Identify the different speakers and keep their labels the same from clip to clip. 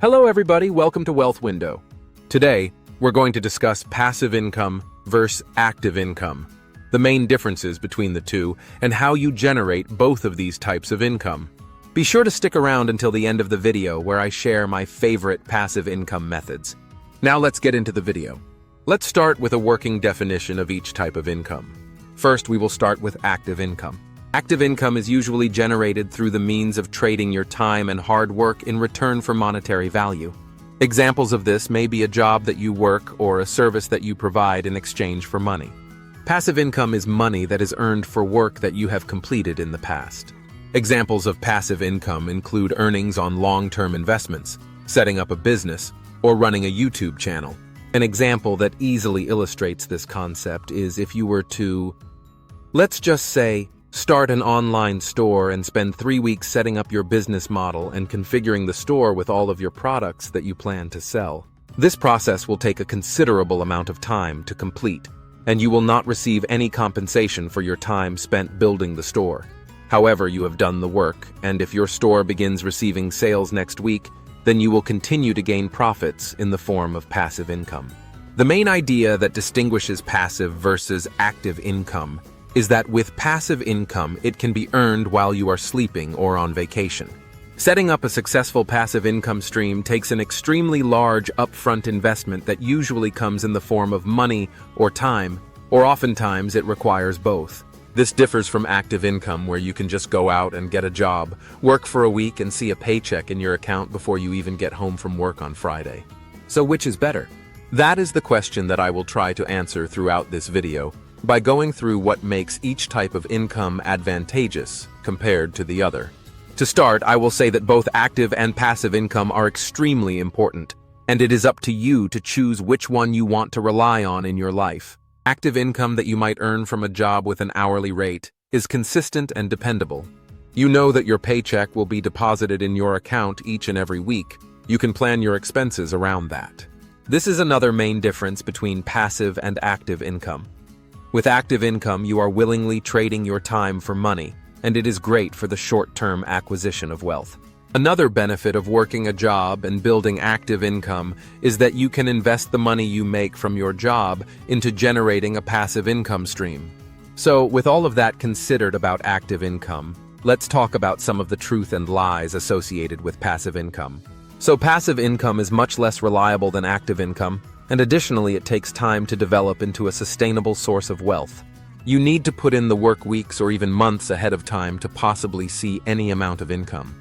Speaker 1: Hello everybody, welcome to Wealth Window. Today, we're going to discuss passive income versus active income, the main differences between the two, and how you generate both of these types of income. Be sure to stick around until the end of the video where I share my favorite passive income methods. Now let's get into the video. Let's start with a working definition of each type of income. First, we will start with active income. Active income is usually generated through the means of trading your time and hard work in return for monetary value. Examples of this may be a job that you work or a service that you provide in exchange for money. Passive income is money that is earned for work that you have completed in the past. Examples of passive income include earnings on long-term investments, setting up a business, or running a YouTube channel. An example that easily illustrates this concept is if you were to, let's just say, start an online store and spend 3 weeks setting up your business model and configuring the store with all of your products that you plan to sell. This process will take a considerable amount of time to complete, and you will not receive any compensation for your time spent building the store. However, you have done the work, and if your store begins receiving sales next week, then you will continue to gain profits in the form of passive income. The main idea that distinguishes passive versus active income is that with passive income, it can be earned while you are sleeping or on vacation. Setting up a successful passive income stream takes an extremely large upfront investment that usually comes in the form of money or time, or oftentimes it requires both. This differs from active income, where you can just go out and get a job, work for a week, and see a paycheck in your account before you even get home from work on Friday. So which is better? That is the question that I will try to answer throughout this video, by going through what makes each type of income advantageous compared to the other. To start, I will say that both active and passive income are extremely important, and it is up to you to choose which one you want to rely on in your life. Active income that you might earn from a job with an hourly rate is consistent and dependable. You know that your paycheck will be deposited in your account each and every week. You can plan your expenses around that. This is another main difference between passive and active income. With active income, you are willingly trading your time for money, and it is great for the short-term acquisition of wealth. Another benefit of working a job and building active income is that you can invest the money you make from your job into generating a passive income stream. So, with all of that considered about active income, let's talk about some of the truth and lies associated with passive income. So, passive income is much less reliable than active income, and additionally it takes time to develop into a sustainable source of wealth. You need to put in the work weeks or even months ahead of time to possibly see any amount of income.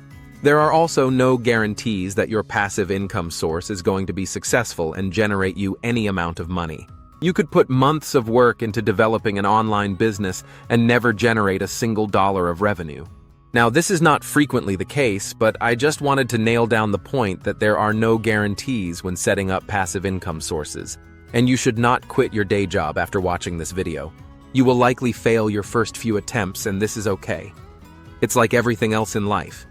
Speaker 1: There are also no guarantees that your passive income source is going to be successful and generate you any amount of money. You could put months of work into developing an online business and never generate a single dollar of revenue. Now, this is not frequently the case, but I just wanted to nail down the point that there are no guarantees when setting up passive income sources, and you should not quit your day job after watching this video. You will likely fail your first few attempts, and this is okay. It's like everything else in life.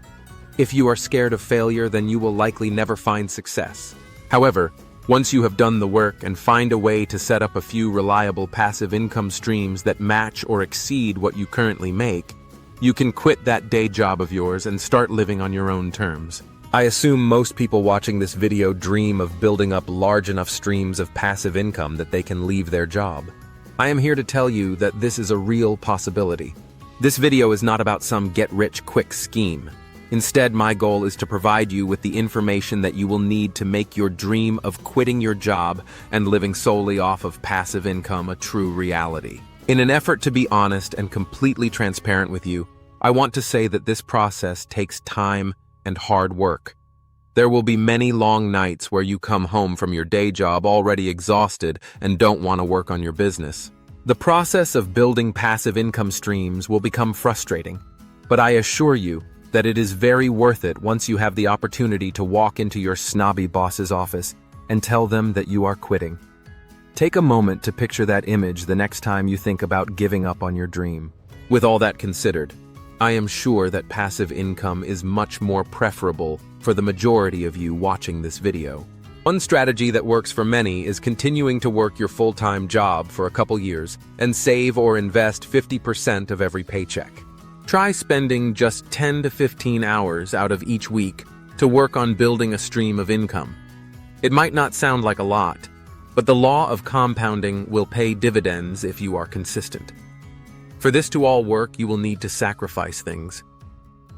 Speaker 1: If you are scared of failure, then you will likely never find success. However, once you have done the work and find a way to set up a few reliable passive income streams that match or exceed what you currently make, you can quit that day job of yours and start living on your own terms. I assume most people watching this video dream of building up large enough streams of passive income that they can leave their job. I am here to tell you that this is a real possibility. This video is not about some get-rich-quick scheme. Instead, my goal is to provide you with the information that you will need to make your dream of quitting your job and living solely off of passive income a true reality. In an effort to be honest and completely transparent with you, I want to say that this process takes time and hard work. There will be many long nights where you come home from your day job already exhausted and don't want to work on your business. The process of building passive income streams will become frustrating, but I assure you that it is very worth it once you have the opportunity to walk into your snobby boss's office and tell them that you are quitting. Take a moment to picture that image the next time you think about giving up on your dream. With all that considered, I am sure that passive income is much more preferable for the majority of you watching this video. One strategy that works for many is continuing to work your full-time job for a couple years and save or invest 50% of every paycheck. Try spending just 10 to 15 hours out of each week to work on building a stream of income. It might not sound like a lot, but the law of compounding will pay dividends if you are consistent. For this to all work, you will need to sacrifice things.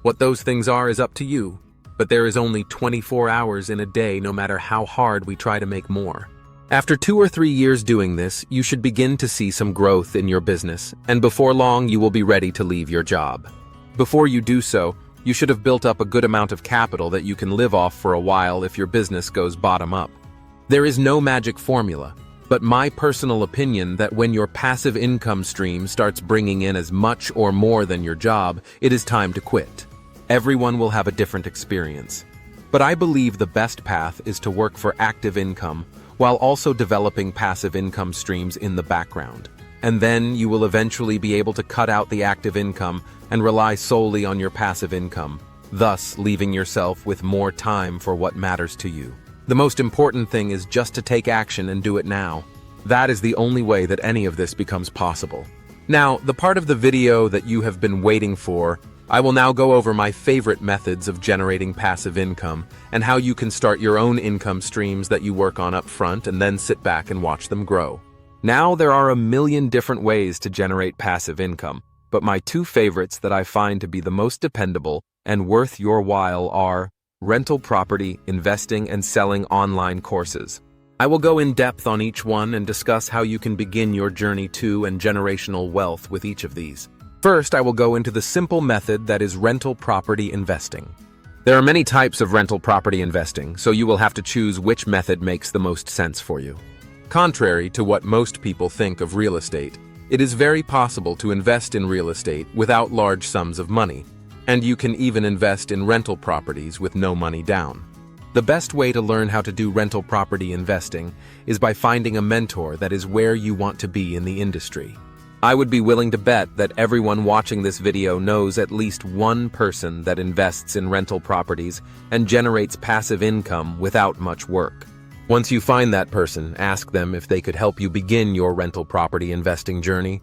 Speaker 1: What those things are is up to you, but there is only 24 hours in a day no matter how hard we try to make more. After 2 or 3 years doing this, you should begin to see some growth in your business, and before long you will be ready to leave your job. Before you do so, you should have built up a good amount of capital that you can live off for a while if your business goes bottom up. There is no magic formula, but my personal opinion that when your passive income stream starts bringing in as much or more than your job, it is time to quit. Everyone will have a different experience. But I believe the best path is to work for active income while also developing passive income streams in the background. And then you will eventually be able to cut out the active income and rely solely on your passive income, thus leaving yourself with more time for what matters to you. The most important thing is just to take action and do it now. That is the only way that any of this becomes possible. Now, the part of the video that you have been waiting for, I will now go over my favorite methods of generating passive income and how you can start your own income streams that you work on up front and then sit back and watch them grow. Now, there are a million different ways to generate passive income, but my 2 favorites that I find to be the most dependable and worth your while are rental property, investing, and selling online courses. I will go in depth on each one and discuss how you can begin your journey to and generational wealth with each of these. First, I will go into the simple method that is rental property investing. There are many types of rental property investing, so you will have to choose which method makes the most sense for you. Contrary to what most people think of real estate, it is very possible to invest in real estate without large sums of money, and you can even invest in rental properties with no money down. The best way to learn how to do rental property investing is by finding a mentor that is where you want to be in the industry. I would be willing to bet that everyone watching this video knows at least one person that invests in rental properties and generates passive income without much work. Once you find that person, ask them if they could help you begin your rental property investing journey,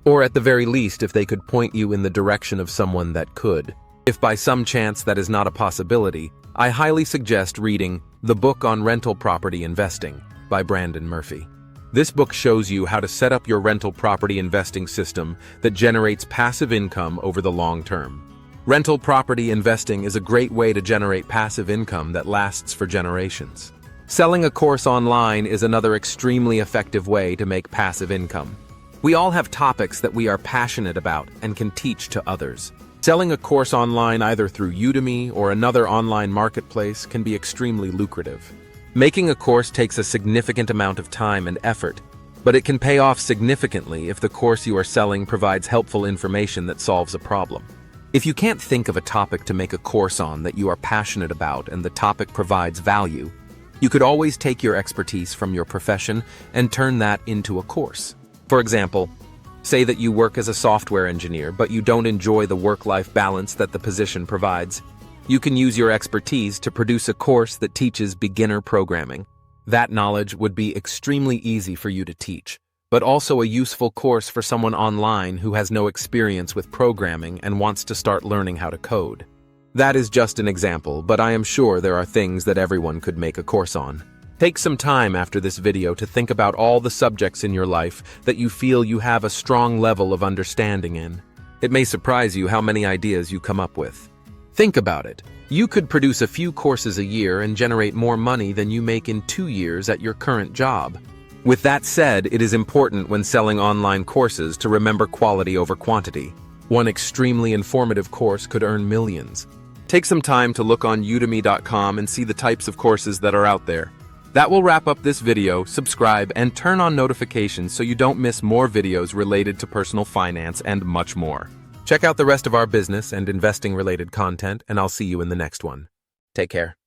Speaker 1: or at the very least if they could point you in the direction of someone that could. If by some chance that is not a possibility, I highly suggest reading The Book on Rental Property Investing by Brandon Murphy. This book shows you how to set up your rental property investing system that generates passive income over the long term. Rental property investing is a great way to generate passive income that lasts for generations. Selling a course online is another extremely effective way to make passive income. We all have topics that we are passionate about and can teach to others. Selling a course online either through Udemy or another online marketplace can be extremely lucrative. Making a course takes a significant amount of time and effort, but it can pay off significantly if the course you are selling provides helpful information that solves a problem. If you can't think of a topic to make a course on that you are passionate about and the topic provides value, you could always take your expertise from your profession and turn that into a course. For example, say that you work as a software engineer, but you don't enjoy the work-life balance that the position provides. You can use your expertise to produce a course that teaches beginner programming. That knowledge would be extremely easy for you to teach, but also a useful course for someone online who has no experience with programming and wants to start learning how to code. That is just an example, but I am sure there are things that everyone could make a course on. Take some time after this video to think about all the subjects in your life that you feel you have a strong level of understanding in. It may surprise you how many ideas you come up with. Think about it. You could produce a few courses a year and generate more money than you make in 2 years at your current job. With that said, it is important when selling online courses to remember quality over quantity. One extremely informative course could earn millions. Take some time to look on udemy.com and see the types of courses that are out there. That will wrap up this video. Subscribe and turn on notifications so you don't miss more videos related to personal finance and much more. Check out the rest of our business and investing related content, and I'll see you in the next one. Take care.